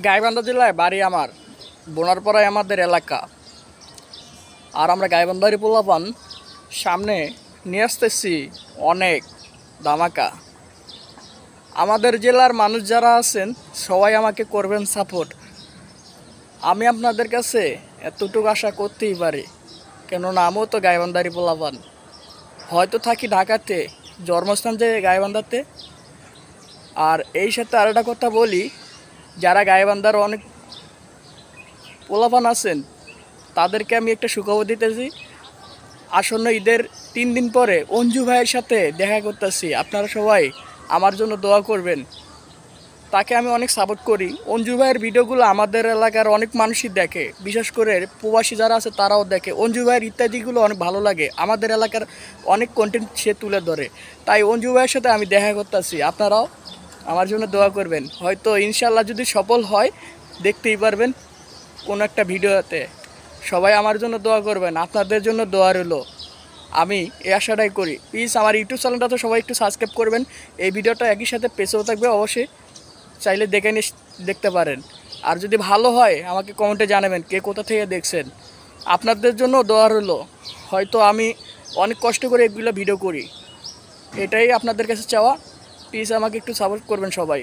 গাইবান্ধা জেলায় বাড়ি আমার, বোনারপাড়ায় আমাদের এলাকা। আর আমরা গাইবান্ধারি পোলাপান সামনে নিয়ে আসতেছি অনেক ধামাকা। আমাদের জেলার মানুষ যারা আছেন সবাই আমাকে করবেন সাপোর্ট। আমি আপনাদের কাছে এতটুকু আশা করতেই পারি, কেননা আমিও তো গাইবান্ধারি পোলাপান। হয়তো থাকি ঢাকাতে, জন্মস্থান যে গাইবান্ধাতে। আর এই সাথে আরেকটা কথা বলি, যারা গাইবান্ধার অনেক পোলাপান আছেন তাদেরকে আমি একটা সুখবর দিতেছি। আসন্ন ঈদের 3 দিন পরে অঞ্জু ভাইয়ের সাথে দেখা করতেছি। আপনারা সবাই আমার জন্য দোয়া করবেন। তাকে আমি অনেক সাপোর্ট করি। অঞ্জু ভাইয়ের ভিডিওগুলো আমাদের এলাকার অনেক মানুষই দেখে, বিশেষ করে প্রবাসী যারা আছে তারাও দেখে। অঞ্জু ভাইয়ের ইত্যাদিগুলো অনেক ভালো লাগে, আমাদের এলাকার অনেক কন্টেন্ট সে তুলে ধরে। তাই অঞ্জু ভাইয়ের সাথে আমি দেখা করতেছি, আপনারাও আমার জন্য দোয়া করবেন। হয়তো ইনশাল্লাহ যদি সফল হয় দেখতেই পারবেন কোনো একটা ভিডিওতে। সবাই আমার জন্য দোয়া করবেন, আপনাদের জন্য দোয়া রইলো। আমি এই আশাটাই করি। প্লিজ আমার ইউটিউব চ্যানেলটা তো সবাই একটু সাবস্ক্রাইব করবেন। এই ভিডিওটা একই সাথে পেছেও থাকবে, অবশ্যই চাইলে দেখে দেখতে পারেন। আর যদি ভালো হয় আমাকে কমেন্টে জানাবেন কে কোথা থেকে দেখছেন। আপনাদের জন্য দোয়া রইলো। হয়তো আমি অনেক কষ্ট করে এগুলো ভিডিও করি, এটাই আপনাদের কাছে চাওয়া। প্লিজ আমাকে একটু সাপোর্ট করবেন সবাই।